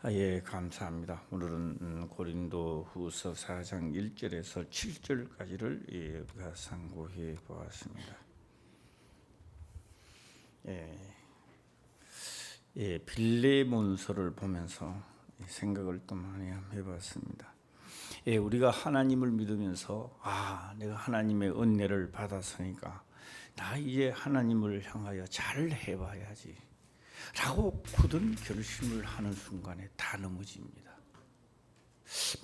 예, 감사합니다. 오늘은 고린도후서 4장 1절에서 7절까지를 우리가 상고해 보았습니다. 빌레몬서를 보면서 생각을 또 많이 해봤습니다. 우리가 하나님을 믿으면서 내가 하나님의 은혜를 받았으니까 나 이제 하나님을 향하여 잘 해봐야지 라고 굳은 결심을 하는 순간에 다 넘어집니다.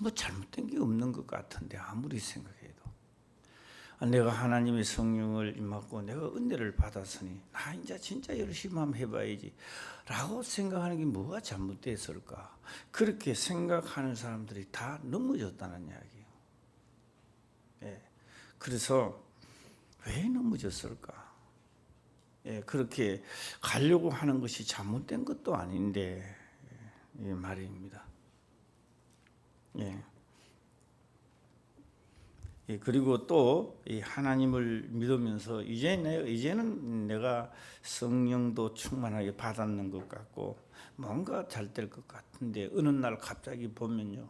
뭐 잘못된 게 없는 것 같은데 아무리 생각해도 내가 하나님의 성령을 임하고 내가 은혜를 받았으니 나 이제 진짜 열심히 한번 해봐야지 라고 생각하는 게 뭐가 잘못됐을까? 그렇게 생각하는 사람들이 다 넘어졌다는 이야기예요. 그래서 왜 넘어졌을까? 그렇게 가려고 하는 것이 잘못된 것도 아닌데 말입니다. 그리고 또 하나님을 믿으면서 이제는 내가 성령도 충만하게 받았는 것 같고 뭔가 잘 될 것 같은데 어느 날 갑자기 보면요,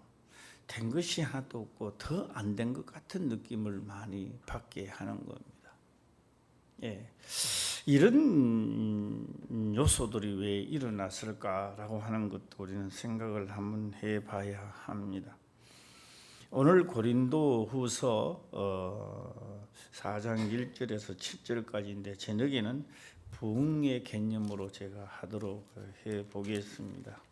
된 것이 하나도 없고 더 안 된 것 같은 느낌을 많이 받게 하는 겁니다. 이런 요소들이 왜 일어났을까라고 하는 것도 우리는 생각을 한번 해봐야 합니다. 오늘 고린도후서 4장 1절에서 7절까지인데 저녁에는 부흥의 개념으로 제가 하도록 해보겠습니다.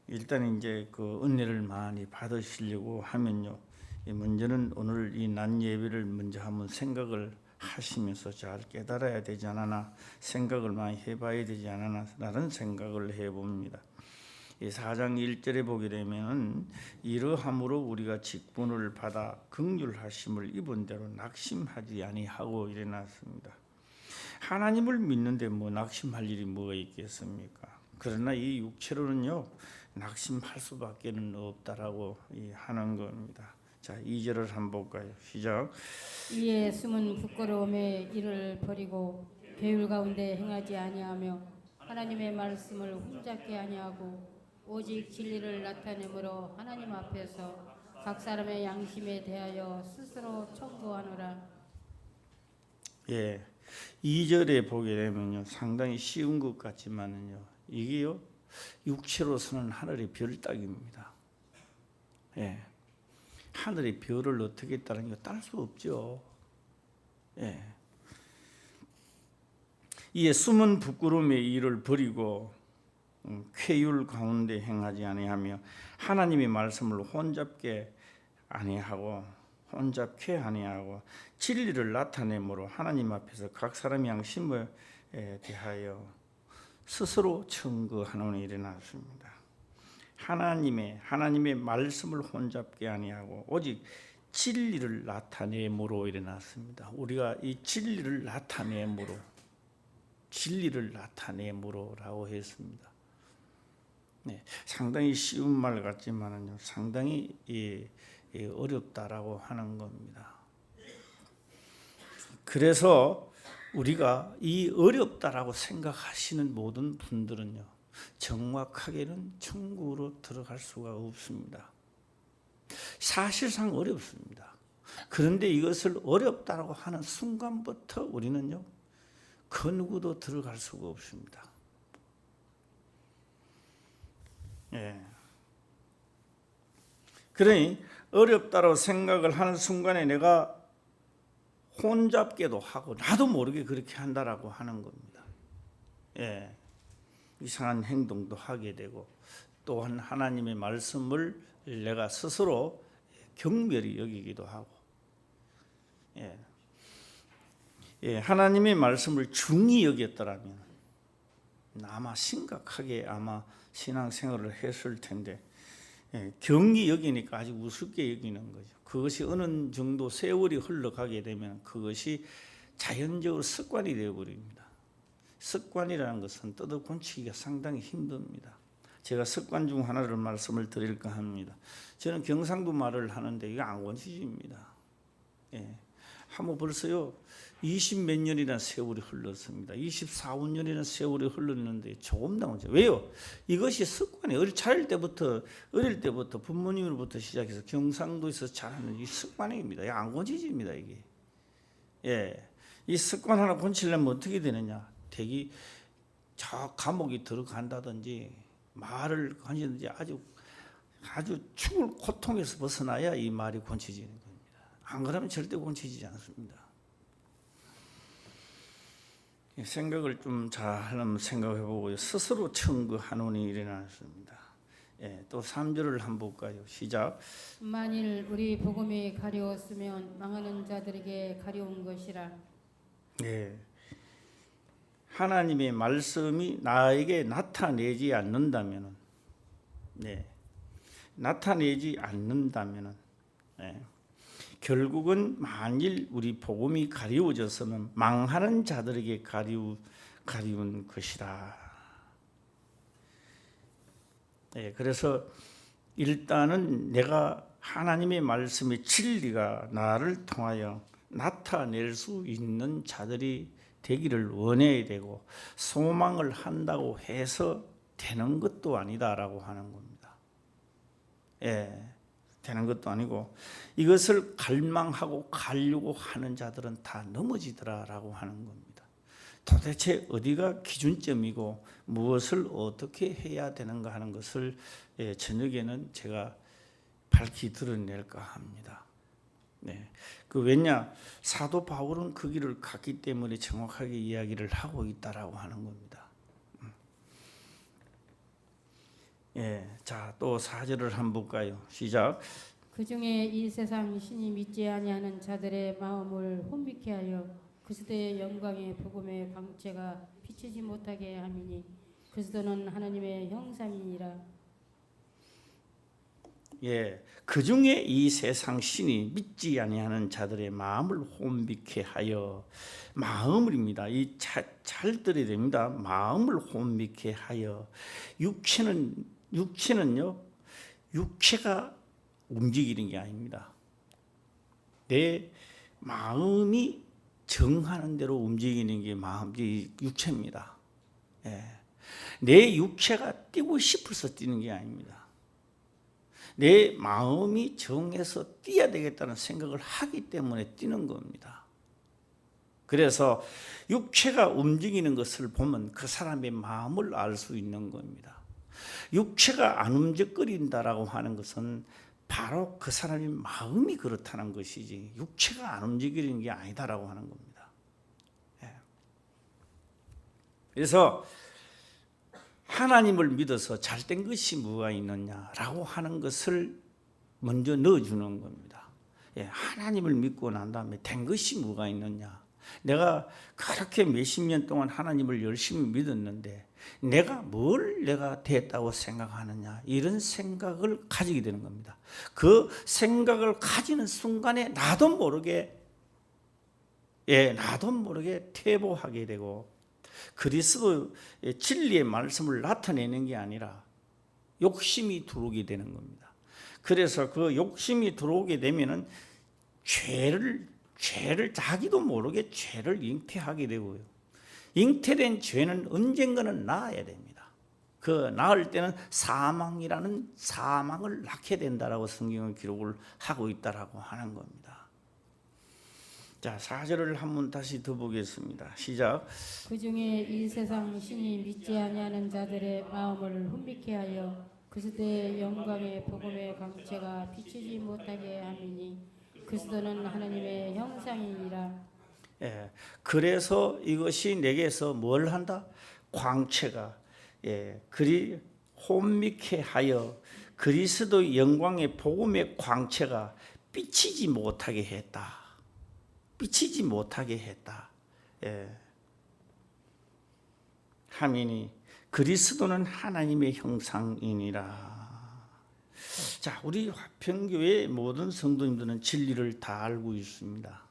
일단 이제 그 은혜를 많이 받으시려고 하면요, 먼저는 오늘 이 낮 예배를 먼저 한번 생각을 하시면서 잘 깨달아야 되지 않나, 생각을 많이 해봐야 되지 않나 라는 생각을 해봅니다. 이 4장 1절에 보게 되면 이러함으로 우리가 직분을 받아 긍휼하심을 입은 대로 낙심하지 아니하고 일어났습니다. 하나님을 믿는데 뭐 낙심할 일이 뭐가 있겠습니까? 그러나 이 육체로는요 낙심할 수밖에는 없다라고 하는 겁니다. 자, 2절을 한번 볼까요? 시작. 이에 숨은 부끄러움에 이를 버리고 배율 가운데 행하지 아니하며 하나님의 말씀을 흠잡게 아니하고 오직 진리를 나타내므로 하나님 앞에서 각 사람의 양심에 대하여 스스로 청구하노라. 2절에 보게 되면요 상당히 쉬운 것 같지만은요 이게요 육체로서는 하늘의 별 따기입니다. 하늘의 별을 어떻게 따는 게 딸 수 없죠. 이에 숨은 부끄러움의 일을 버리고 쾌율 가운데 행하지 아니하며 하나님의 말씀을 혼잡게 아니하고 진리를 나타내므로 하나님 앞에서 각 사람의 양심에 대하여 스스로 청구하는 일이 났습니다. 하나님의 말씀을 혼잡게 아니하고 오직 진리를 나타내므로 일어났습니다. 우리가 이 진리를 나타내므로라고 했습니다. 상당히 쉬운 말 같지만은요, 상당히 어렵다라고 하는 겁니다. 그래서 우리가 이 어렵다라고 생각하시는 모든 분들은요, 정확하게는 천국으로 들어갈 수가 없습니다. 사실상 어렵습니다. 그런데 이것을 어렵다라고 하는 순간부터 우리는요, 그 누구도 들어갈 수가 없습니다. 그러니 어렵다고 생각을 하는 순간에 내가 혼잡게도 하고 나도 모르게 그렇게 한다라고 하는 겁니다. 이상한 행동도 하게 되고 또한 하나님의 말씀을 내가 스스로 경멸히 여기기도 하고 하나님의 말씀을 중히 여겼더라면 아마 심각하게 신앙생활을 했을 텐데 경히 여기니까 아주 우습게 여기는 거죠. 그것이 어느 정도 세월이 흘러가게 되면 그것이 자연적으로 습관이 되어버립니다. 습관이라는 것은 뜯어 고치기가 상당히 힘듭니다. 제가 습관 중 하나를 말씀을 드릴까 합니다. 저는 경상도 말을 하는데 이게 안 고쳐집니다. 한번 벌써요 20몇 년이나 세월이 흘렀습니다. 24~25년이나 세월이 흘렀는데 조금 나오죠. 왜요? 이것이 습관이 어릴 때부터 부모님으로부터 시작해서 경상도에서 자라는 이 습관입니다. 안 고쳐집니다 이게. 예, 이 습관 하나 고치려면 어떻게 되느냐? 대기 저 감옥이 들어간다든지 말을 하든지 아주 죽을 고통에서 벗어나야 이 말이 고쳐지는 겁니다. 안 그러면 절대 고쳐지지 않습니다. 생각을 좀 잘 생각해보고 스스로 청구하노니 일어났습니다. 예, 또 3절을 한번 볼까요? 시작. 만일 우리 복음이 가려웠으면 망하는 자들에게 가려운 것이라. 예, 하나님의 말씀이 나에게 나타내지 않는다면은, 결국은 만일 우리 복음이 가리워져서는 망하는 자들에게 가리운 것이라. 그래서 일단은 내가 하나님의 말씀의 진리가 나를 통하여 나타낼 수 있는 자들이 되기를 원해야 되고, 소망을 한다고 해서 되는 것도 아니다라고 하는 겁니다. 되는 것도 아니고, 이것을 갈망하고 가려고 하는 자들은 다 넘어지더라라고 하는 겁니다. 도대체 어디가 기준점이고 무엇을 어떻게 해야 되는가 하는 것을 저녁에는 제가 밝히 드러낼까 합니다. 왜냐, 사도 바울은 그 길을 갔기 때문에 정확하게 이야기를 하고 있다라고 하는 겁니다. 자, 또 4절을 한번 볼까요? 시작. 그 중에 이 세상 신이 믿지 아니하는 자들의 마음을 혼미케 하여 그리스도의 영광의 복음의 광채가 비치지 못하게 함이니 그리스도는 하나님의 형상이니라. 그 중에 이 세상 신이 믿지 아니하는 자들의 마음을 혼미케 하여, 마음을입니다. 이 잘 들어야 됩니다. 마음을 혼미케 하여. 육체는요, 육체가 움직이는 게 아닙니다. 내 마음이 정하는 대로 움직이는 게 육체입니다. 내 육체가 뛰고 싶어서 뛰는 게 아닙니다. 내 마음이 정해서 뛰어야 되겠다는 생각을 하기 때문에 뛰는 겁니다. 그래서 육체가 움직이는 것을 보면 그 사람의 마음을 알 수 있는 겁니다. 육체가 안 움직거린다라고 하는 것은 바로 그 사람의 마음이 그렇다는 것이지 육체가 안 움직이는 게 아니다라고 하는 겁니다. 그래서 하나님을 믿어서 잘된 것이 뭐가 있느냐라고 하는 것을 먼저 넣어주는 겁니다. 하나님을 믿고 난 다음에 된 것이 뭐가 있느냐. 내가 그렇게 몇십 년 동안 하나님을 열심히 믿었는데 내가 됐다고 생각하느냐, 이런 생각을 가지게 되는 겁니다. 그 생각을 가지는 순간에 나도 모르게 퇴보하게 되고, 그리스도의 진리의 말씀을 나타내는 게 아니라 욕심이 들어오게 되는 겁니다. 그래서 그 욕심이 들어오게 되면은 죄를 자기도 모르게 죄를 잉태하게 되고요. 잉태된 죄는 언젠가는 나아야 됩니다. 그 나을 때는 사망이라는 사망을 낳게 된다라고 성경은 기록을 하고 있다라고 하는 겁니다. 자, 4절을 한번 다시 더 보겠습니다. 시작. 그 중에 이 세상 신이 믿지 아니하는 자들의 마음을 혼미케 하여 그리스도의 영광의 복음의 광채가 비치지 못하게 함이니 그리스도는 하나님의 형상이니라. 그래서 이것이 내게서 뭘 한다? 광채가 그리 혼미케 하여 그리스도의 영광의 복음의 광채가 비치지 못하게 했다. 하미니 그리스도는 하나님의 형상이니라. 자, 우리 화평교회 모든 성도님들은 진리를 다 알고 있습니다.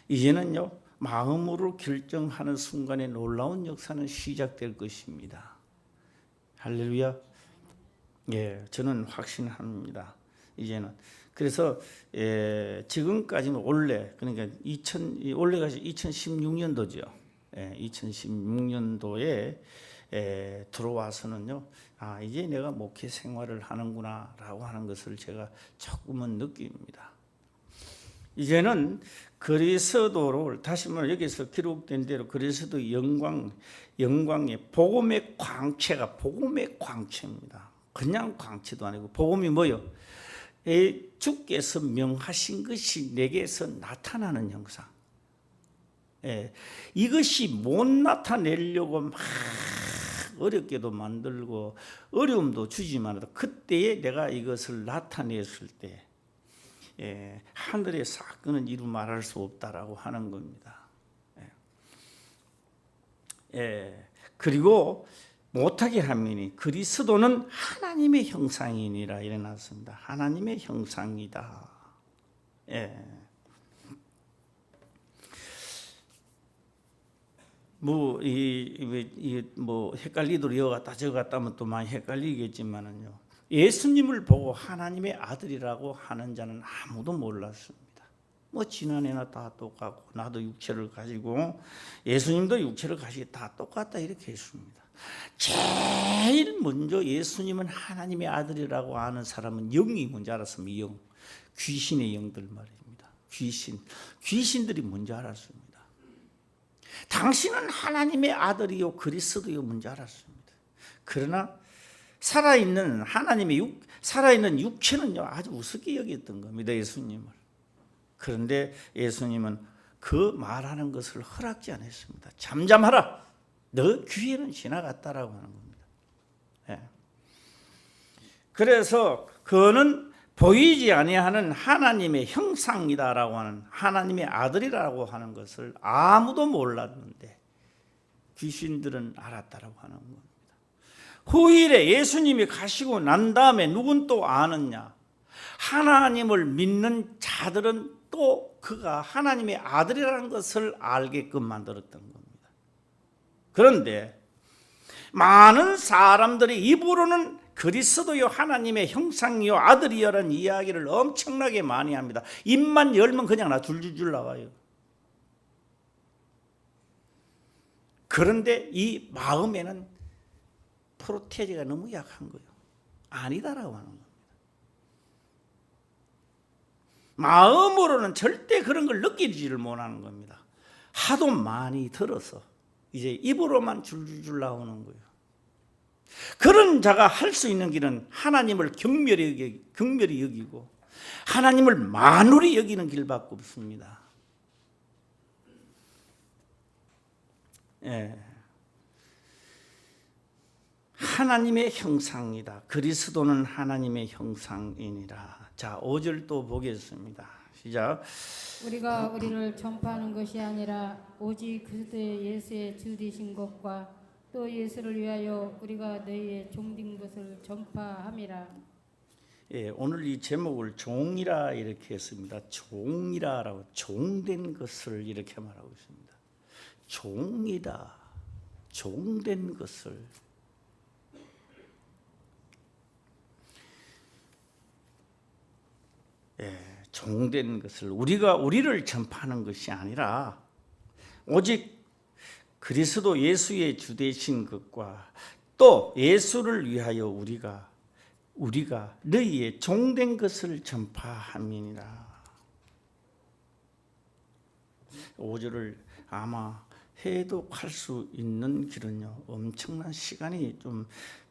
이제는요, 마음으로 결정하는 순간에 놀라운 역사는 시작될 것입니다. 할렐루야. 저는 확신합니다. 이제는 그래서 지금까지는 원래 그러니까 올해가 2016년도죠. 2016년도에 들어와서는요. 아, 이제 내가 목회 생활을 하는구나라고 하는 것을 제가 조금은 느낍니다. 이제는 그리스도를 다시 말해 여기서 기록된 대로 그리스도 영광의 복음의 광채가 복음의 광채입니다. 그냥 광채도 아니고 복음이 뭐요? 주께서 명하신 것이 내게서 나타나는 형상. 이것이 못 나타내려고 막 어렵게도 만들고 어려움도 주지만 그때에 내가 이것을 나타냈을 때 하늘의 사건은 이루 말할 수 없다라고 하는 겁니다. 그리고 못하게 하면이 그리스도는 하나님의 형상이니라 이래 놨습니다. 하나님의 형상이다. 뭐 헷갈리도록 여기 갔다 저기 갔다 하면 또 많이 헷갈리겠지만은요. 예수님을 보고 하나님의 아들이라고 하는 자는 아무도 몰랐습니다. 뭐 지난해나 다 똑같고 나도 육체를 가지고 예수님도 육체를 가지고 다 똑같다 이렇게 했습니다. 제일 먼저 예수님은 하나님의 아들이라고 아는 사람은 영이 먼저 알았습니다. 영, 귀신의 영들 말입니다. 귀신들이 먼저 알았습니다. 당신은 하나님의 아들이요 그리스도요 먼저 알았습니다. 그러나 살아있는 살아있는 육체는요 아주 우습게 여겼던 겁니다. 예수님을. 그런데 예수님은 그 말하는 것을 허락지 않았습니다. 잠잠하라. 너 귀에는 지나갔다라고 하는 겁니다. 그래서 그는 보이지 아니하는 하나님의 형상이다라고 하는 하나님의 아들이라고 하는 것을 아무도 몰랐는데 귀신들은 알았다라고 하는 겁니다. 후일에 예수님이 가시고 난 다음에 누군 또 아느냐? 하나님을 믿는 자들은 또 그가 하나님의 아들이라는 것을 알게끔 만들었던 겁니다. 그런데 많은 사람들이 입으로는 그리스도요 하나님의 형상이요 아들이요라는 이야기를 엄청나게 많이 합니다. 입만 열면 그냥 줄줄줄 나와요. 그런데 이 마음에는 프로테제가 너무 약한 거예요. 아니다라고 하는 겁니다. 마음으로는 절대 그런 걸 느끼지를 못하는 겁니다. 하도 많이 들어서 이제 입으로만 줄줄줄 나오는 거예요. 그런 자가 할 수 있는 길은 하나님을 경멸히 여기고 하나님을 만홀히 여기는 길밖에 없습니다. 하나님의 형상이다. 그리스도는 하나님의 형상이니라. 자, 5절 또 보겠습니다. 시작. 우리가 우리를 전파하는 것이 아니라 오직 그리스도의 예수의 주 되신 것과 또 예수를 위하여 우리가 너희의 종된 것을 전파함이라. 오늘 이 제목을 종이라 이렇게 했습니다. 종이라라고 종된 것을 이렇게 말하고 있습니다. 종이다. 종된 것을. 종된 것을 우리를 전파하는 것이 아니라 오직 그리스도 예수의 주 되신 것과 또 예수를 위하여 우리가 너희의 종된 것을 전파함이니라. 5절을 아마 해독할 수 있는 길은요 엄청난 시간이 좀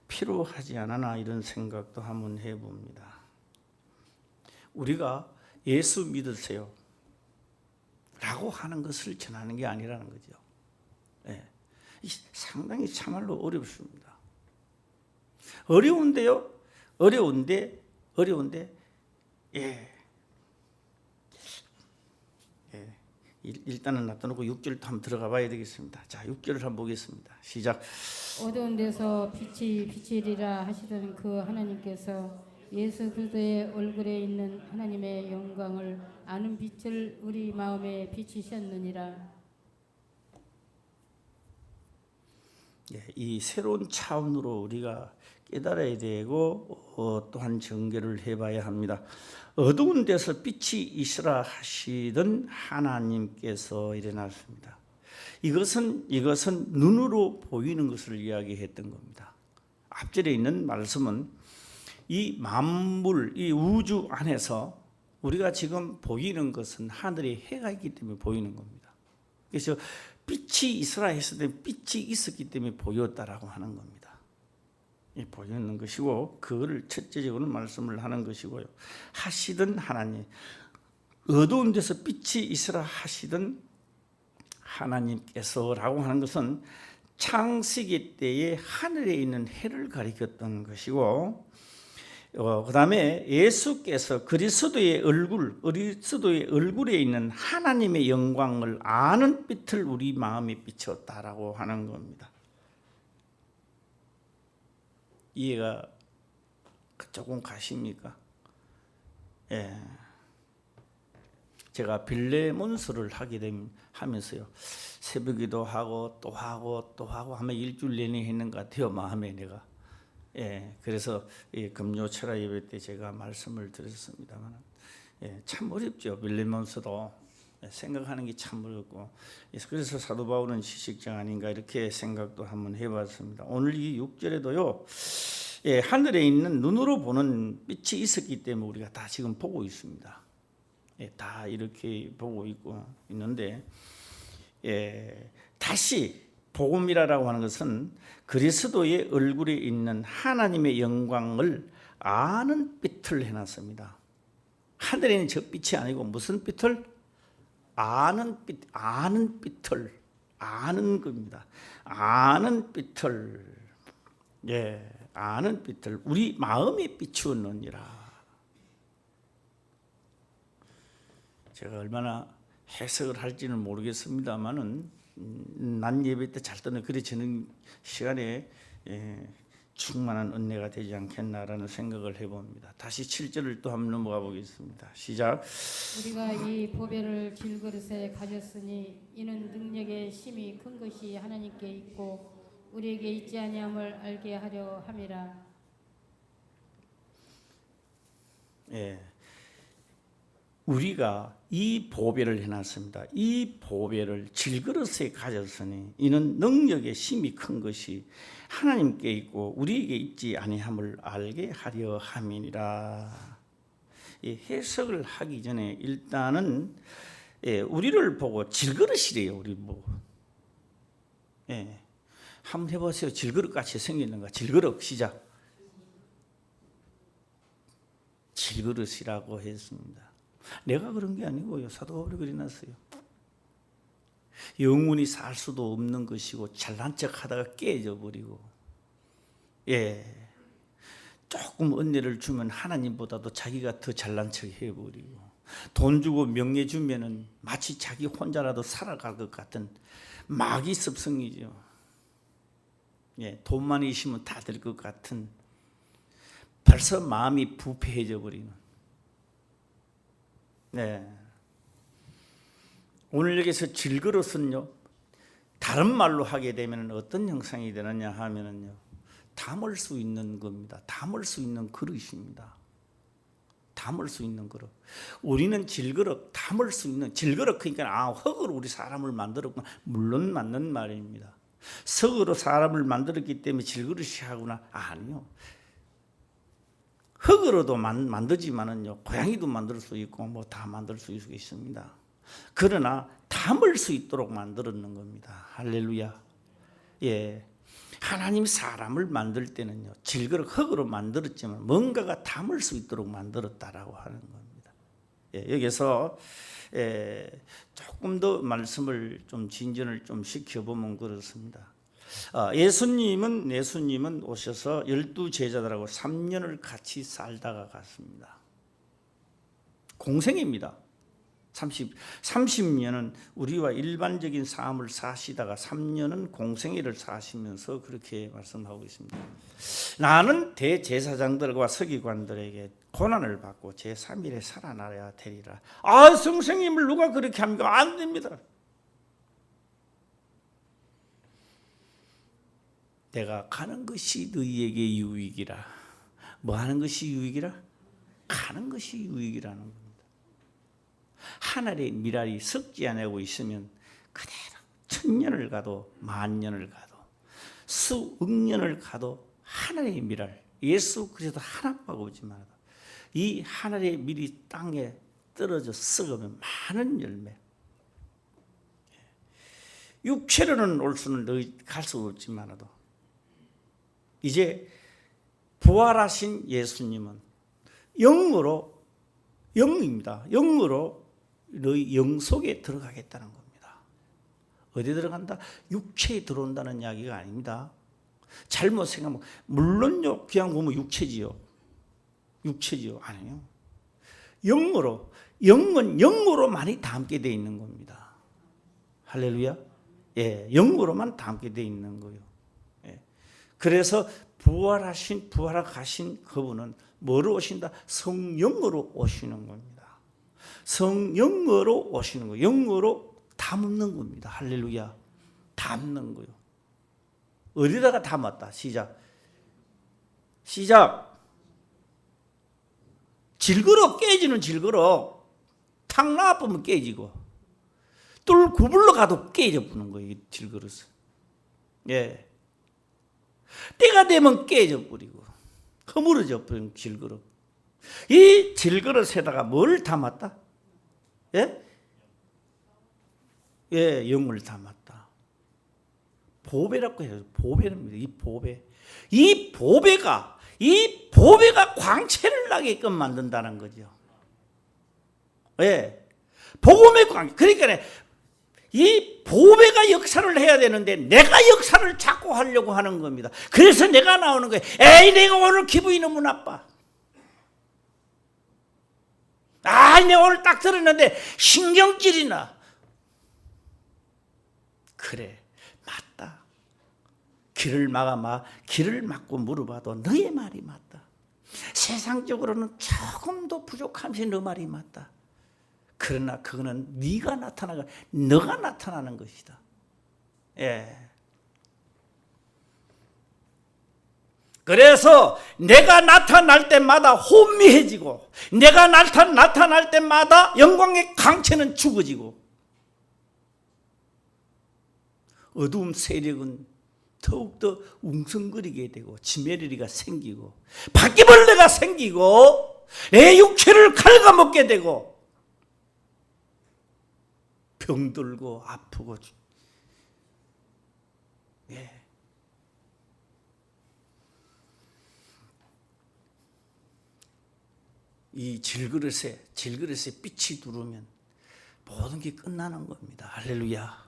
필요하지 않나 이런 생각도 한번 해봅니다. 우리가 예수 믿으세요 라고 하는 것을 전하는 게 아니라는 거죠. 상당히 참말로 어렵습니다. 어려운데요. 어려운데 일단은 놔둬놓고 6절도 한번 들어가 봐야 되겠습니다. 자, 6절을 한번 보겠습니다. 시작. 어두운 데서 빛이 비치리라 하시던 그 하나님께서 예수 그리스도의 얼굴에 있는 하나님의 영광을 아는 빛을 우리 마음에 비치셨느니라. 이 새로운 차원으로 우리가 깨달아야 되고 또한 정결을 해봐야 합니다. 어두운 데서 빛이 있으라 하시던 하나님께서 일어났습니다. 이것은 눈으로 보이는 것을 이야기했던 겁니다. 앞절에 있는 말씀은 이 만물, 이 우주 안에서 우리가 지금 보이는 것은 하늘에 해가 있기 때문에 보이는 겁니다. 그래서 빛이 있으라 했을 때 빛이 있었기 때문에 보였다라고 하는 겁니다. 보이는 것이고 그거를 첫째적으로 말씀을 하는 것이고요. 하시던 하나님, 어두운 데서 빛이 있으라 하시던 하나님께서라고 하는 것은 창세기 때에 하늘에 있는 해를 가리켰던 것이고, 그 다음에 예수께서 그리스도의 얼굴에 있는 하나님의 영광을 아는 빛을 우리 마음에 비쳤다라고 하는 겁니다. 이해가 조금 가십니까? 예. 제가 빌레몬서를 하면서요, 새벽기도 하고 또 하고 하면 일주일 내내 했는 것 같아요, 마음에 내가. 그래서 금요 철야 예배 때 제가 말씀을 드렸습니다만, 참 어렵죠. 빌레몬서도 생각하는 게 참 어렵고, 그래서 사도 바울은 지식자 아닌가 이렇게 생각도 한번 해봤습니다. 오늘 이 6절에도요, 하늘에 있는 눈으로 보는 빛이 있었기 때문에 우리가 다 지금 보고 있습니다. 다 이렇게 보고 있는데, 다시 복음이라고 하는 것은 그리스도의 얼굴에 있는 하나님의 영광을 아는 빛을 해놨습니다. 하늘에 있는 저 빛이 아니고 무슨 빛을? 아는 빛을 아는 겁니다. 아는 빛을, 아는 빛을 우리 마음에 비추었느니라. 제가 얼마나 해석을 할지는 모르겠습니다만은 난 예배 때 잘 떠는 그리 저는 시간에 충만한 은혜가 되지 않겠나라는 생각을 해봅니다. 다시 7절을 또 한번 넘어가 보겠습니다. 시작. 우리가 이 보배를 질그릇에 가졌으니 이는 능력의 힘이 큰 것이 하나님께 있고 우리에게 있지 아니함을 알게 하려 함이라. 우리가 이 보배를 해놨습니다. 이 보배를 질그릇에 가졌으니 이는 능력의 힘이 큰 것이 하나님께 있고 우리에게 있지 아니함을 알게 하려 함이니라. 이 해석을 하기 전에 일단은 우리를 보고 질그릇이래요. 우리 한번 해보세요. 질그릇같이 생겼는가? 질그릇 시작. 질그릇이라고 했습니다. 내가 그런 게 아니고요. 사도 바울이 그려놨어요. 영원히 살 수도 없는 것이고 잘난 척 하다가 깨져 버리고, 조금 은혜를 주면 하나님보다도 자기가 더 잘난 척 해버리고, 돈 주고 명예 주면은 마치 자기 혼자라도 살아갈 것 같은 마귀 습성이죠. 돈만 있으면 다 될 것 같은, 벌써 마음이 부패해져 버리는. 오늘 여기서 질그릇은요, 다른 말로 하게 되면 어떤 형상이 되느냐 하면은요, 담을 수 있는 겁니다. 담을 수 있는 그릇입니다. 담을 수 있는 그릇. 우리는 질그릇, 담을 수 있는 질그릇. 그러니까 흙으로 우리 사람을 만들었구나. 물론 맞는 말입니다. 흙으로 사람을 만들었기 때문에 질그릇이 하구나. 아니요. 흙으로도 만들지만은요, 고양이도 만들 수 있고 뭐 다 만들 수 있습니다. 그러나 담을 수 있도록 만들었는 겁니다. 할렐루야. 하나님 사람을 만들 때는요, 질그릇 흙으로 만들었지만 뭔가가 담을 수 있도록 만들었다라고 하는 겁니다. 여기서 조금 더 말씀을 좀 진전을 좀 시켜보면 그렇습니다. 예수님은 오셔서 12제자들하고 3년을 같이 살다가 갔습니다. 공생입니다. 30년은 우리와 일반적인 삶을 사시다가 3년은 공생애를 사시면서 그렇게 말씀하고 있습니다. 나는 대제사장들과 서기관들에게 고난을 받고 제3일에 살아나야 되리라. 선생님을 누가 그렇게 합니까? 안 됩니다. 내가 가는 것이 너희에게 유익이라. 뭐 하는 것이 유익이라? 가는 것이 유익이라는 겁니다. 하늘의 미랄이 썩지 않고 있으면 그대로 천년을 가도 만년을 가도 수억 년을 가도 하늘의 미랄, 예수 그리스도 하나밖에 없지만 이 하늘의 밀이 땅에 떨어져 썩으면 많은 열매. 육체로는 올 수는 갈 수 없지만도 이제 부활하신 예수님은 영으로, 영입니다. 영으로 너희 영 속에 들어가겠다는 겁니다. 어디 들어간다? 육체에 들어온다는 이야기가 아닙니다. 잘못 생각하면 물론요, 그냥 보면 육체지요. 육체지요. 아니요. 영으로, 영은 영으로만이 담게 되어 있는 겁니다. 할렐루야. 예, 영으로만 담게 되어 있는 거예요. 예. 그래서 부활하신 그분은 뭐로 오신다? 성령으로 오시는 겁니다. 성령으로 오시는 거예요. 영으로 담는 겁니다. 할렐루야. 담는 거예요. 어디다가 담았다? 시작. 질그럭 깨지는 질그럭. 탁 나쁘면 깨지고 뚫 구불러 가도 깨져 부는 거예요. 이 질그릇은. 예. 때가 되면 깨져 버리고 허물어져 버린 질그릇. 이 질그릇에다가 뭘 담았다? 예? 예, 영을 담았다. 보배라고 해요. 보배입니다. 이 보배가 광채를 나게끔 만든다는 거죠. 예. 복음의 광채. 그러니까 이 보배가 역사를 해야 되는데 내가 역사를 자꾸 하려고 하는 겁니다. 그래서 내가 나오는 거예요. 에이, 내가 오늘 기분이 너무 나빠. 내가 오늘 딱 들었는데 신경질이 나. 그래, 맞다. 길을 막고 물어봐도 너의 말이 맞다. 세상적으로는 조금도 부족하면서 너 말이 맞다. 그러나 그거는 너가 나타나는 것이다. 예. 그래서 내가 나타날 때마다 혼미해지고 내가 나타날 때마다 영광의 광채는 죽어지고 어두움 세력은 더욱더 웅성거리게 되고 지메리가 생기고 바퀴벌레가 생기고 내 육체를 갉아먹게 되고 병들고 아프고. 예. 이 질그릇에 빛이 들어오면 모든 게 끝나는 겁니다. 할렐루야.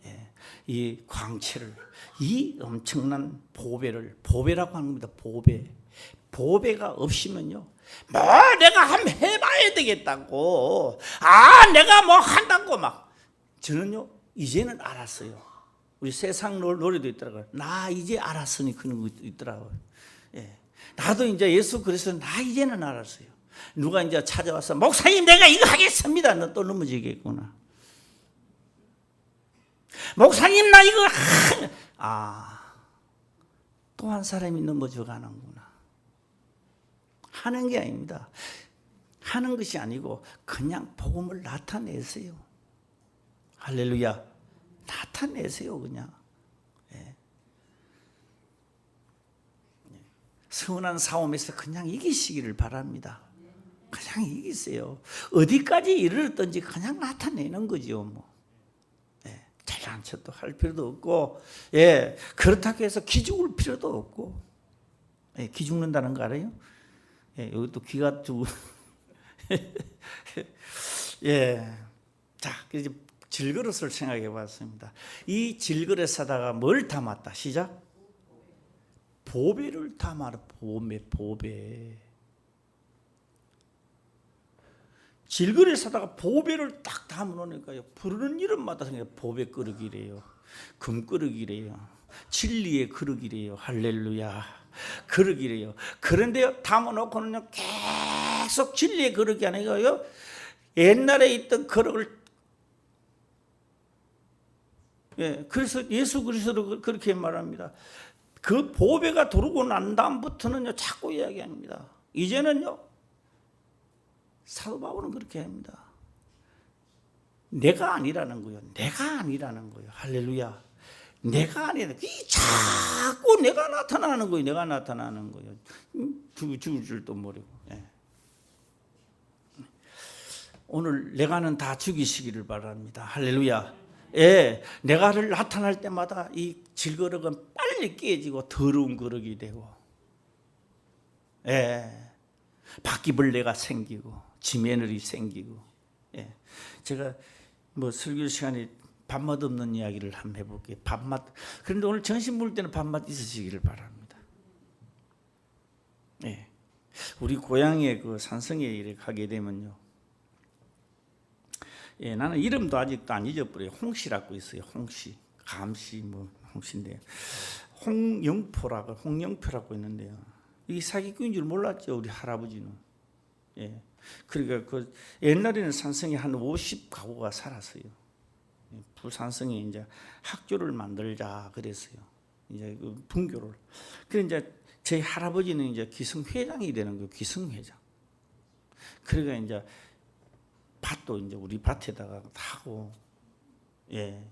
예. 이 광채를, 이 엄청난 보배라고 하는 겁니다. 보배가 없으면요, 내가 한번 해봐야 되겠다고, 내가 뭐 한다고 저는요 이제는 알았어요. 우리 세상 노래도 있더라고요. 나 이제 알았으니 그런 거 있더라고요. 예. 나도 이제 예수 그리스도 나 이제는 알았어요. 누가 이제 찾아와서 목사님 내가 이거 하겠습니다. 너 또 넘어지겠구나. 목사님 나 이거 또 한 사람이 넘어져 가는구나. 하는 게 아닙니다. 하는 것이 아니고 그냥 복음을 나타내세요. 할렐루야. 나타내세요 그냥. 예. 선한 싸움에서 그냥 이기시기를 바랍니다. 그냥 이기세요. 어디까지 이르렀든지 그냥 나타내는 거죠. 뭐. 예. 잘난 척도 할 필요도 없고, 예. 그렇다고 해서 기죽을 필요도 없고. 예. 기죽는다는 거 알아요? 예. 여기 또 기가 두. 예. 자, 이제 질그릇을 생각해 봤습니다. 이 질그릇에다가 뭘 담았다? 시작. 보배를 담아라. 보배. 질그릇에다가 보배를 딱 담아놓으니까요, 부르는 이름마다 보배 그릇이래요, 금그릇이래요, 진리의 그릇이래요. 할렐루야. 그릇이래요. 그런데 담아놓고는요 계속 진리의 그릇이 아니고요, 옛날에 있던 그릇을, 예, 그래서 예수 그리스도로 그렇게 말합니다. 그 보배가 들어오고 난 다음부터는요 자꾸 이야기합니다. 이제는요 사도 바울은 그렇게 합니다. 내가 아니라는 거예요. 내가 아니라는 거예요. 할렐루야. 내가 아니라 자꾸 내가 나타나는 거예요. 내가 나타나는 거예요. 죽을 줄도 모르고. 예. 오늘 내가는 다 죽이시기를 바랍니다. 할렐루야. 예, 내가를 나타날 때마다 이 질거럭은 빨리 깨지고 더러운 거럭이 되고, 예, 바퀴벌레가 생기고 지메늘이 생기고. 예, 제가 뭐 설교 시간에 밥맛 없는 이야기를 한번 해볼게요. 밥맛. 그런데 오늘 점심 먹을 때는 밥맛 있으시기를 바랍니다. 예, 우리 고향에 그 산성에 이렇게 가게 되면요. 예, 나는 이름도 아직도 안 잊어버려요. 홍씨라고 있어요. 홍씨, 감씨, 뭐 홍씨인데 홍영표라고 있는데요. 이 사기꾼인 줄 몰랐죠, 우리 할아버지는. 예, 그러니까 그 옛날에는 산성에 한 50가구가 살았어요. 부산성에 이제 학교를 만들자 그랬어요. 이제 그 분교를. 그래 이제 저희 할아버지는 이제 기성회장이 되는 거예요. 기성회장. 그러니까 이제 밭도 이제 우리 밭에다가 하고, 예.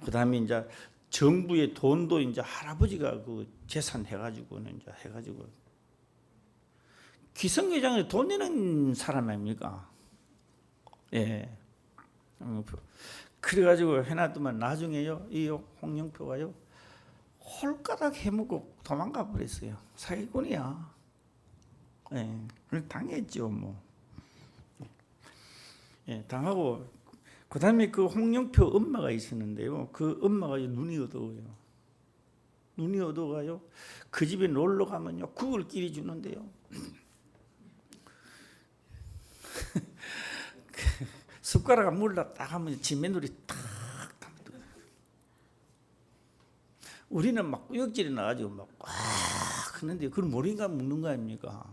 그다음에 이제 정부의 돈도 이제 할아버지가 그 재산 해가지고는 이제 해가지고 기성회장에 돈 내는 사람 아닙니까? 예. 그래가지고 해놔두면 나중에요 이 홍영표가요 홀가닥 해먹고 도망가 버렸어요. 사기꾼이야. 예. 그걸 당했죠 뭐. 예, 당하고 그다음에 그 홍영표 엄마가 있었는데요. 그 엄마가 눈이 어두워요. 눈이 어두워가요. 그 집에 놀러 가면요 국을 끼리 주는데요. 숟가락 물다 딱 하면 지메누리 탁 담도. 우리는 막 꾸역질이 나가지고 막 하는데 그걸 모르니까 묻는 거 아닙니까?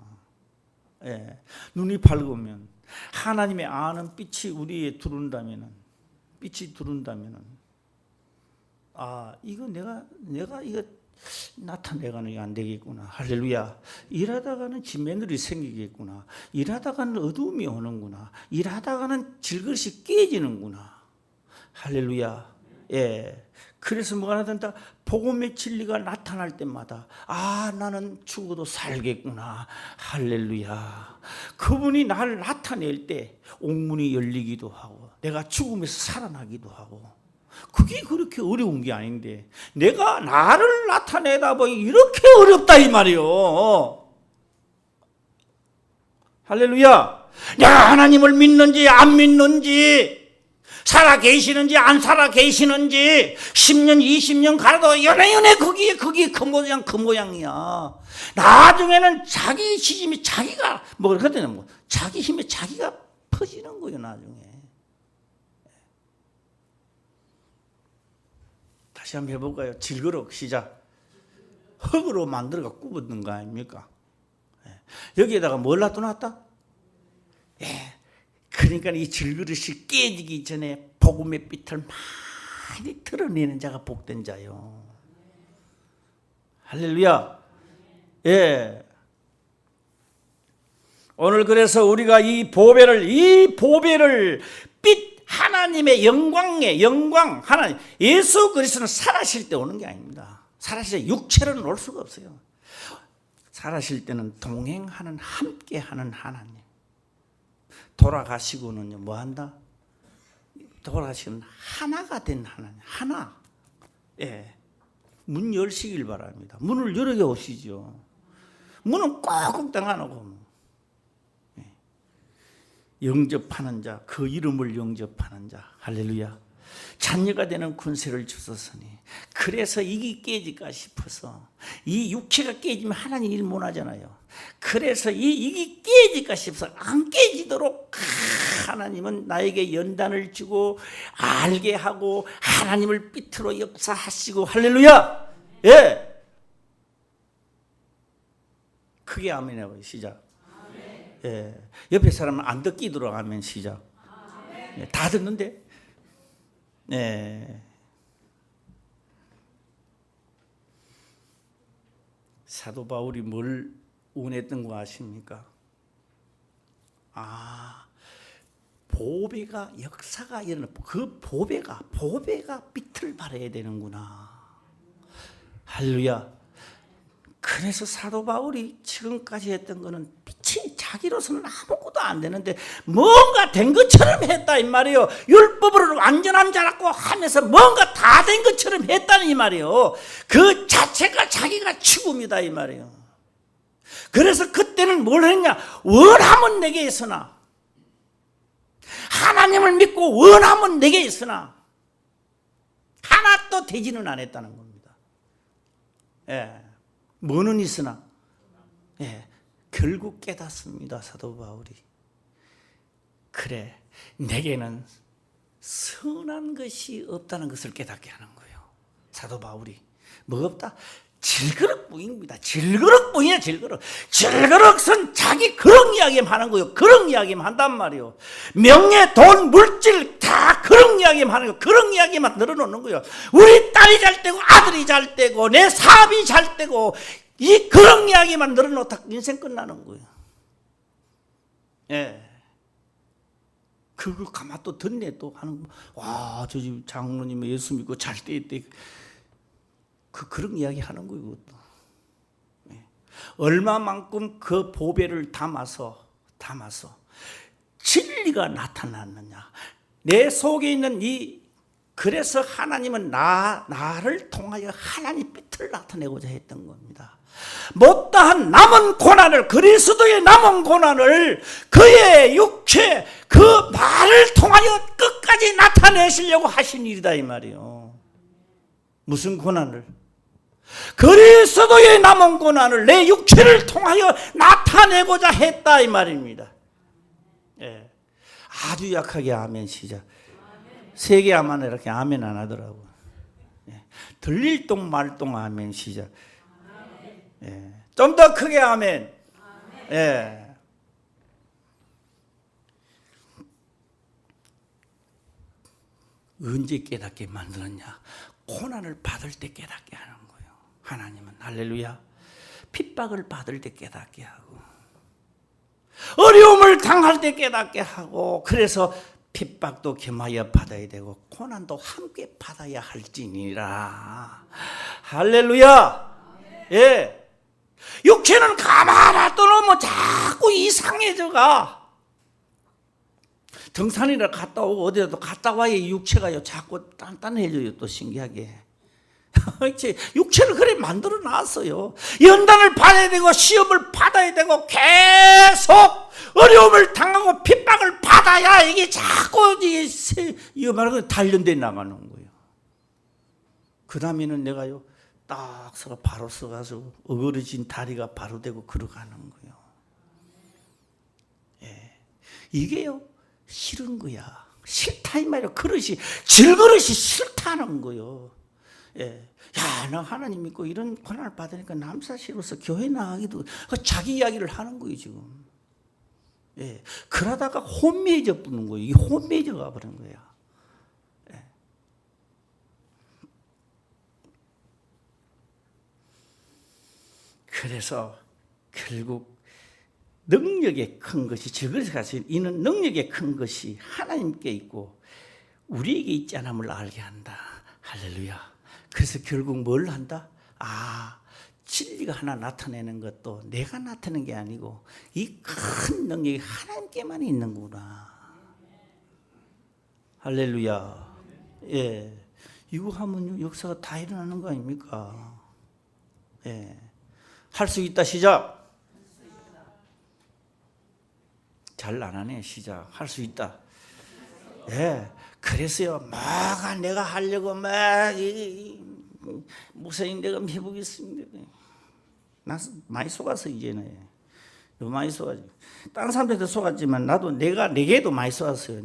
예, 눈이 밝으면 하나님의 아는 빛이 우리에 들어온다면은, 빛이 들어온다면은, 아 이거 내가 이거 나타내가는 게 안 되겠구나. 할렐루야. 일하다가는 지메늘이 생기겠구나. 일하다가는 어두움이 오는구나. 일하다가는 질것이 깨지는구나. 할렐루야. 예. 그래서 뭐가 나타난다? 복음의 진리가 나타날 때마다 아 나는 죽어도 살겠구나. 할렐루야. 그분이 나를 나타낼 때 옥문이 열리기도 하고 내가 죽음에서 살아나기도 하고 그게 그렇게 어려운 게 아닌데 내가 나를 나타내다 보니 이렇게 어렵다 이 말이요. 할렐루야. 내가 하나님을 믿는지 안 믿는지 살아 계시는지 안 살아 계시는지 10년 20년 가도 연애 거기에 그 모양이야. 나중에는 자기 시심이 자기가 뭐 그랬더니 뭐 자기 힘에 자기가 퍼지는 거예요. 나중에. 다시 한번 해볼까요? 질거럭 시작. 흙으로 만들어가 굽었는 거 아닙니까? 여기에다가 뭘 놔둬놨다? 예. 그러니까 이 질그릇이 깨지기 전에 복음의 빛을 많이 드러내는 자가 복된 자요. 할렐루야. 예. 오늘 그래서 우리가 이 보배를 빛 하나님의 영광 하나님 예수 그리스도는 살아실 때 오는 게 아닙니다. 살아실 때 육체로는 올 수가 없어요. 살아실 때는 동행하는 함께하는 하나님. 돌아가시고는요 뭐한다? 돌아가시고는 하나가 된 하나님. 하나. 예. 문 열시길 바랍니다. 문을 여러 개 오시죠. 문은 꼭꼭 당하고 영접하는 자, 그 이름을 영접하는 자. 할렐루야. 자녀가 되는 군세를 주셨으니 그래서 이게 깨질까 싶어서 이 육체가 깨지면 하나님 일 못하잖아요. 그래서 이게 깨질까 싶어서 안 깨지도록 하나님은 나에게 연단을 주고 알게 하고 하나님을 빛으로 역사하시고. 할렐루야. 예. 크게 아멘 해봐요. 시작. 예. 옆에 사람은 안 듣기도록 하면 시작. 예. 다 듣는데. 네. 사도 바울이 뭘 원했던 거 아십니까? 보배가 역사가 일어나 그 보배가 빛을 발해야 되는구나. 할렐루야. 그래서 사도 바울이 지금까지 했던 거는 빛이 자기로서는 아무것도 안 되는데 뭔가 된 것처럼 했다 이 말이에요. 율법으로 완전한 자라고 하면서 뭔가 다 된 것처럼 했다는 이 말이에요. 그 자체가 자기가 죽음이다 이 말이에요. 그래서 그때는 뭘 했냐? 원함은 내게 있으나, 하나님을 믿고 원함은 내게 있으나 하나도 되지는 않았다는 겁니다. 예. 뭐는 있으나, 예, 결국 깨닫습니다. 사도 바울이. 그래, 내게는 선한 것이 없다는 것을 깨닫게 하는 거예요. 사도 바울이. 뭐 없다? 질그릇뿐입니다. 질그릇뿐이야, 질그릇. 질그릇은 자기 그런 이야기만 하는 거예요. 그런 이야기만 한단 말이에요. 명예, 돈, 물질 다 그런 이야기만 하는 거예요. 그런 이야기만 늘어놓는 거예요. 우리 딸이 잘 되고 아들이 잘 되고 내 사업이 잘 되고 이 그런 이야기만 늘어놓다 인생 끝나는 거예요. 예. 그걸 가만 또 듣네 또 하는 거. 와, 저 집 장로님 예수 믿고 잘 때 그런 이야기 하는 거예요. 그것도. 네. 얼마만큼 그 보배를 담아서 진리가 나타났느냐. 내 속에 있는 그래서 하나님은 나를 통하여 하나님 빛을 나타내고자 했던 겁니다. 못다한 남은 고난을, 그리스도의 남은 고난을 그의 육체, 그 말을 통하여 끝까지 나타내시려고 하신 일이다 이 말이에요. 무슨 고난을? 그리스도의 남은 고난을 내 육체를 통하여 나타내고자 했다 이 말입니다. 예. 아주 약하게 아멘 시작. 세게 하면 이렇게 아멘 안 하더라고. 예. 들릴 동 말동 아멘 시작. 예. 좀 더 크게 아멘. 예. 언제 깨닫게 만들었냐? 고난을 받을 때 깨닫게 하는 거예요. 하나님은 할렐루야. 핍박을 받을 때 깨닫게 하고 어려움을 당할 때 깨닫게 하고 그래서 핍박도 겸하여 받아야 되고 고난도 함께 받아야 할지니라. 할렐루야. 예. 육체는 가만 놔두면 자꾸 이상해져가. 등산이라 갔다 오고 어디라도 갔다 와야 육체가요 자꾸 단단해져요. 또 신기하게. 육체를 그래 만들어 놨어요. 연단을 받아야 되고 시험을 받아야 되고 계속 어려움을 당하고 핍박을 받아야 이게 자꾸 이거 말고 단련돼 나가는 거예요. 그 다음에는 내가요 딱 서가 바로 서가지고 어그러진 다리가 바로 되고 걸어가는 거예요. 예. 이게요 싫은 거야. 싫다 이 말이야. 그릇이 질그릇이 싫다는 거예요. 예. 야, 나 하나님 믿고 이런 고난을 받으니까 남사 싫어서 교회 나가기도 자기 이야기를 하는 거예요 지금. 예. 그러다가 혼미해져 버리는 거예요. 이게 혼미해져 가버리는 거예요. 예. 그래서 결국 능력의 큰 것이 질그릇에 가서 이는 능력의 큰 것이 하나님께 있고 우리에게 있지 않음을 알게 한다. 할렐루야. 그래서 결국 뭘 한다? 진리가 하나 나타내는 것도 내가 나타내는 게 아니고 이 큰 능력이 하나님께만 있는구나. 할렐루야. 예. 이거 하면 역사가 다 일어나는 거 아닙니까? 예. 할 수 있다 시작. 잘 안 하네 시작. 할 수 있다. 예. 그래서요, 뭐가 내가 하려고 목사님 내가 해보겠습니다. 나 많이 속았어 이제는. 너무 많이 속았지. 다른 사람들도 속았지만 나도 내게도 많이 속았어요.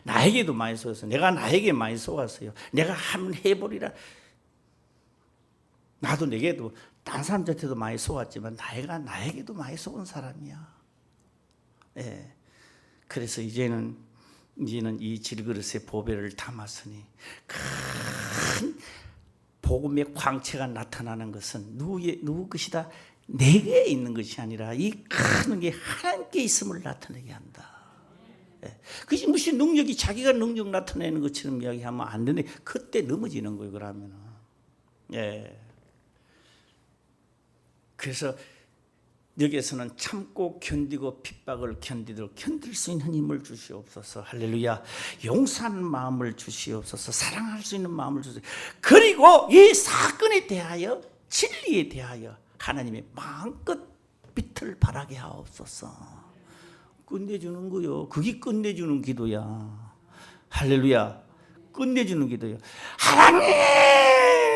나에게도 많이 속았어요. 내가 나에게 많이 속았어요. 내가 한번 해보리라. 나도 내게도 다른 사람들한테도 많이 속았지만 나에게도 많이 속은 사람이야. 예. 그래서 이제는 이 질그릇에 보배를 담았으니 큰 복음의 광채가 나타나는 것은 누구 것이다? 내게 있는 것이 아니라 이 큰 게 하나님께 있음을 나타내게 한다. 그것이 무슨 능력이 자기가 능력 나타내는 것처럼 이야기하면 안 되는데 그때 넘어지는 거예요. 그러면은. 그래서 여기에서는 참고 견디고 핍박을 견딜 수 있는 힘을 주시옵소서. 할렐루야. 용서하는 마음을 주시옵소서. 사랑할 수 있는 마음을 주시옵소서. 그리고 이 사건에 대하여 진리에 대하여 하나님의 마음껏 빛을 발하게 하옵소서. 끝내주는 거요. 그게 끝내주는 기도야. 할렐루야. 끝내주는 기도요. 하나님,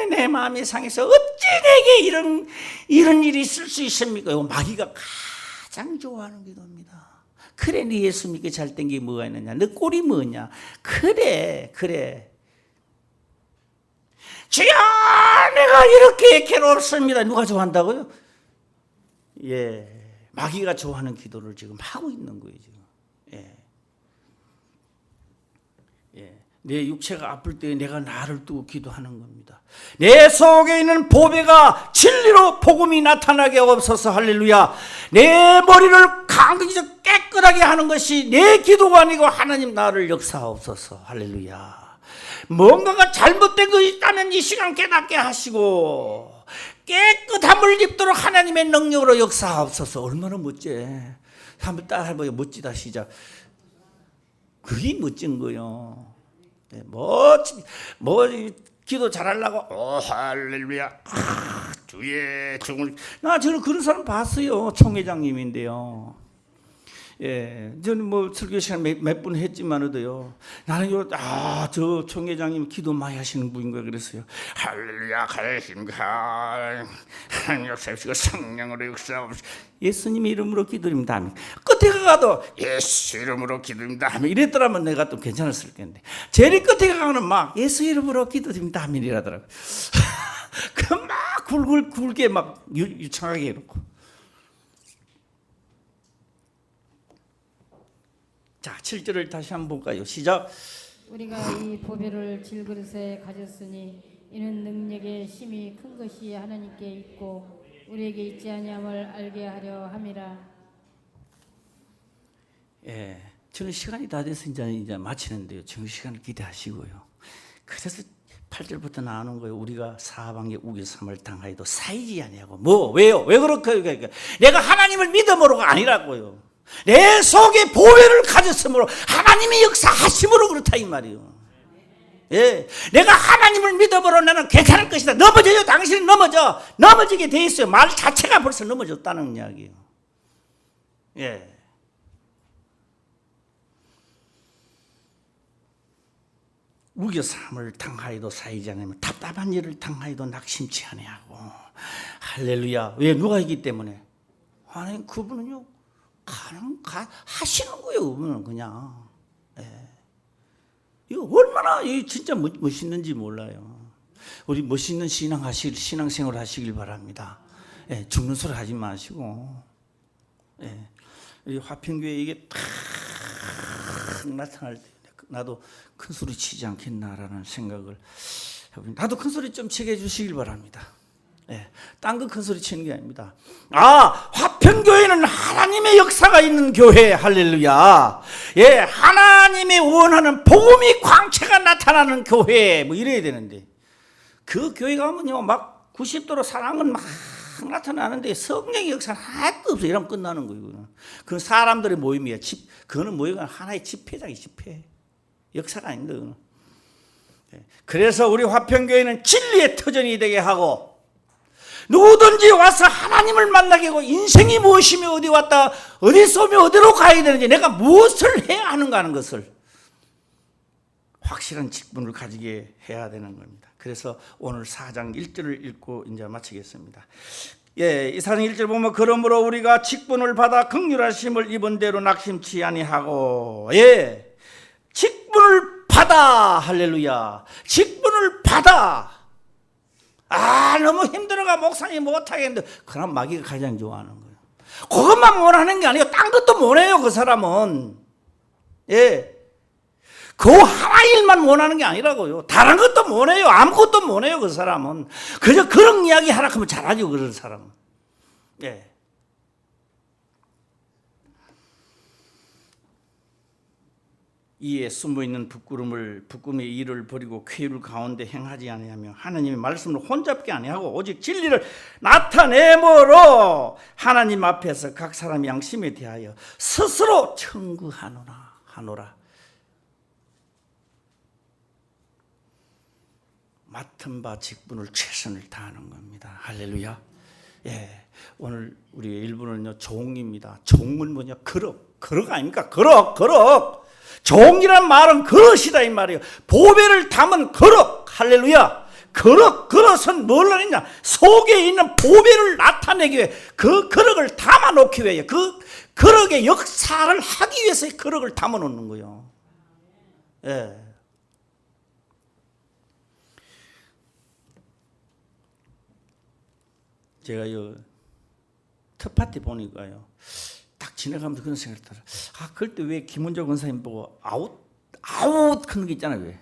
내 마음이 상해서 어찌 내게 이런 일이 있을 수 있습니까? 이거 마귀가 가장 좋아하는 기도입니다. 그래, 네 예수 믿게 잘 된 게 뭐가 있느냐? 너 꼴이 뭐냐? 그래. 주여, 내가 이렇게 괴롭습니다. 누가 좋아한다고요? 마귀가 좋아하는 기도를 지금 하고 있는 거예요. 지금. 내 육체가 아플 때 내가 나를 두고 기도하는 겁니다. 내 속에 있는 보배가 진리로 복음이 나타나게 없어서. 할렐루야. 내 머리를 강건히 깨끗하게 하는 것이 내 기도가 아니고 하나님 나를 역사하옵소서. 할렐루야. 뭔가가 잘못된 것이 있다면 이 시간 깨닫게 하시고 깨끗함을 입도록 하나님의 능력으로 역사하옵소서. 얼마나 멋져. 한번 따라해봐요. 멋지다. 시작. 그게 멋진 거요. 기도 잘하려고 할렐루야 주의 종을 저는 그런 사람 봤어요. 총회장님인데요. 저는 설교 시간 몇 분 했지만도요. 나는 저 총회장님 기도 많이 하시는 분인 거예요. 그랬어요. 할렐루야 가르십니까 하나님 역사하시고 성령으로 역사하시고 예수님 이름으로 기도드립니다 하면 끝에 가도 예수 이름으로 기도드립니다 하면 이랬더라면 내가 또 괜찮았을 텐데 제일 끝에 가면 막 예수 이름으로 기도드립니다 하면 이러더라고요. 그 막 굵게 막 유창하게 해놓고. 자, 7절을 다시 한번 볼까요? 시작. 우리가 이 보배를 질그릇에 가졌으니 이는 능력의 힘이 큰 것이 하나님께 있고 우리에게 있지 아니함을 알게 하려 함이라. 저는 시간이 다 돼서 이제 마치는데요. 저 시간을 기대하시고요. 그래서 8절부터 나오는 거예요. 우리가 사방에 우겨삼을 당하여도 사이지 아니하고 왜요? 왜 그렇게 내가 하나님을 믿음으로가 아니라고요. 내 속에 보배를 가졌으므로 하나님의 역사하심으로 그렇다 이 말이에요. 내가 하나님을 믿음으로 나는 괜찮을 것이다. 넘어져요. 당신은 넘어지게 돼 있어요. 말 자체가 벌써 넘어졌다는 이야기예요. 우겨삼을 당하여도 사이지 않으면 답답한 일을 당하여도 낙심치 아니하고. 할렐루야. 왜? 누가 있기 때문에? 하나님 그분은요 하시는 거예요. 그분은 그냥. 이거 얼마나 진짜 멋있는지 몰라요. 우리 멋있는 신앙생활 하시길 바랍니다. 죽는 소리 하지 마시고. 이 화평교회 이게 탁 나타날 때 나도 큰 소리 치지 않겠나라는 생각을 해봅니다. 나도 큰 소리 좀 치게 해주시길 바랍니다. 딴 거 큰 소리 치는 게 아닙니다. 화평교회는 하나님의 역사가 있는 교회. 할렐루야. 하나님이 원하는 복음이 광채가 나타나는 교회. 이래야 되는데 그 교회 가면요 막 90도로 사랑은 막 나타나는데 성령의 역사는 하나도 없어요. 이러면 끝나는 거예요. 그건 사람들의 모임이야. 그거는 모임은 하나의 집회장이 집회. 역사가 아닙니다. 그거는. 그래서 우리 화평교회는 진리의 터전이 되게 하고 누구든지 와서 하나님을 만나게 하고 인생이 무엇이며 어디 왔다 어디서 오며 어디로 가야 되는지 내가 무엇을 해야 하는가 하는 것을 확실한 직분을 가지게 해야 되는 겁니다. 그래서 오늘 4장 1절을 읽고 이제 마치겠습니다. 이 4장 1절 보면 그러므로 우리가 직분을 받아 긍휼하심을 입은 대로 낙심치 아니하고 직분을 받아. 할렐루야. 직분을 받아. 너무 힘들어가 목사님 못하겠는데 그럼 마귀가 가장 좋아하는 거예요. 그것만 원하는 게 아니에요. 딴 것도 원해요. 그 사람은. 그 하나 일만 원하는 게 아니라고요. 다른 것도 원해요. 아무것도 원해요. 그 사람은 그저 그런 이야기 하라 하면 잘하죠. 그런 사람은. 예. 이에 숨어있는 부끄러움의 일을 버리고 쾌유를 가운데 행하지 아니하며 하나님의 말씀을 혼잡게 아니하고 오직 진리를 나타내므로 하나님 앞에서 각 사람 양심에 대하여 스스로 청구하노라. 맡은 바 직분을 최선을 다하는 겁니다. 할렐루야. 예, 오늘 우리 일부는요 종입니다. 종은 뭐냐? 그릇 아닙니까? 그릇. 종이란 말은 그릇이다 이 말이에요. 보배를 담은 그릇. 할렐루야. 그릇은 뭘 하느냐? 속에 있는 보배를 나타내기 위해 그 그릇을 담아 놓기 위해 그 그릇의 역사를 하기 위해서 그릇을 담아 놓는 거예요. 예. 제가 텃밭에 보니까요. 딱 지나가면서 그런 생각을 들어요. 그럴 때 왜 김원조 권사님 보고 아웃 그런 게 있잖아요. 왜?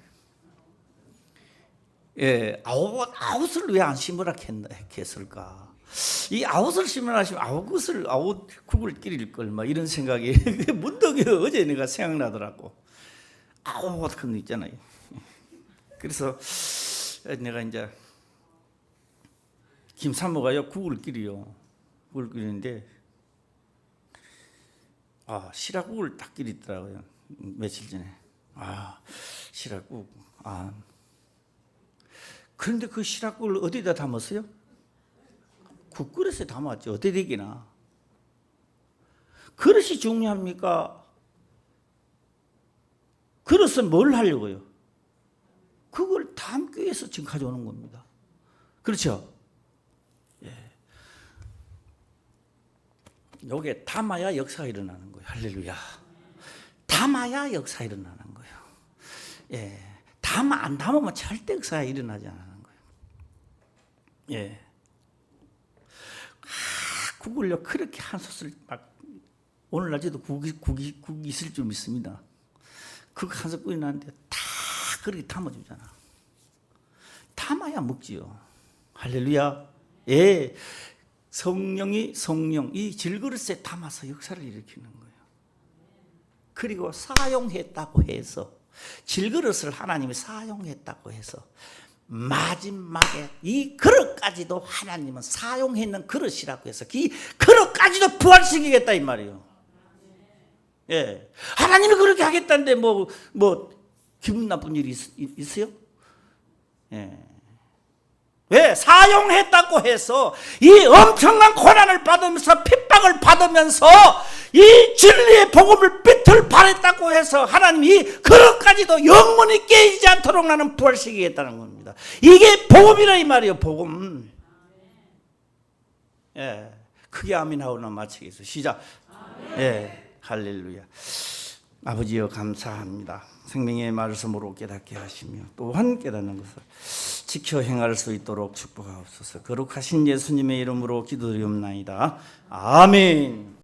예, 아웃을 왜 안 심으라 했을까? 이 아웃을 심으라 하시면 아웃국을 끼릴 걸, 막 이런 생각이 문득 어제 내가 생각나더라고. 아웃 그런 거 있잖아요. 그래서 내가 이제 김사모가요 국을 끼리는데 시라국을 딱 끼리더라고요. 며칠 전에. 시라국. 그런데 그 시라국을 어디다 담았어요? 국그릇에 담았지. 어디 되기나. 그릇이 중요합니까? 그릇은 뭘 하려고요? 그걸 담기 위해서 지금 가져오는 겁니다. 그렇죠? 요게 담아야 역사가 일어나는 거예요. 할렐루야. 담아야 역사가 일어나는 거예요. 예. 안 담으면 절대 역사가 일어나지 않는 거예요. 예. 국을요, 그렇게 한 솥을 막, 오늘날에도 국이 있을 줄 믿습니다. 국 한 솥 끓여놨는데 다 그렇게 담아주잖아. 담아야 먹지요. 할렐루야. 예. 성령, 이 질그릇에 담아서 역사를 일으키는 거예요. 그리고 사용했다고 해서, 질그릇을 하나님이 사용했다고 해서 마지막에 이 그릇까지도 하나님은 사용했는 그릇이라고 해서 이 그릇까지도 부활시키겠다 이 말이에요. 예, 하나님이 그렇게 하겠다는데 뭐 기분 나쁜 일이 있어요? 예. 왜? 사용했다고 해서 이 엄청난 고난을 받으면서 핍박을 받으면서 이 진리의 복음을 빛을 발했다고 해서 하나님이 이 그릇까지도 영원히 깨지지 않도록 나는 부활시키겠다는 겁니다. 이게 복음이라 이 말이에요. 복음. 예, 크게 아멘하고나 마치겠습니다. 시작. 예, 할렐루야. 아버지여 감사합니다. 생명의 말씀으로 깨닫게 하시며 또한 깨닫는 것을 지켜 행할 수 있도록 축복하옵소서. 거룩하신 예수님의 이름으로 기도드리옵나이다. 아멘.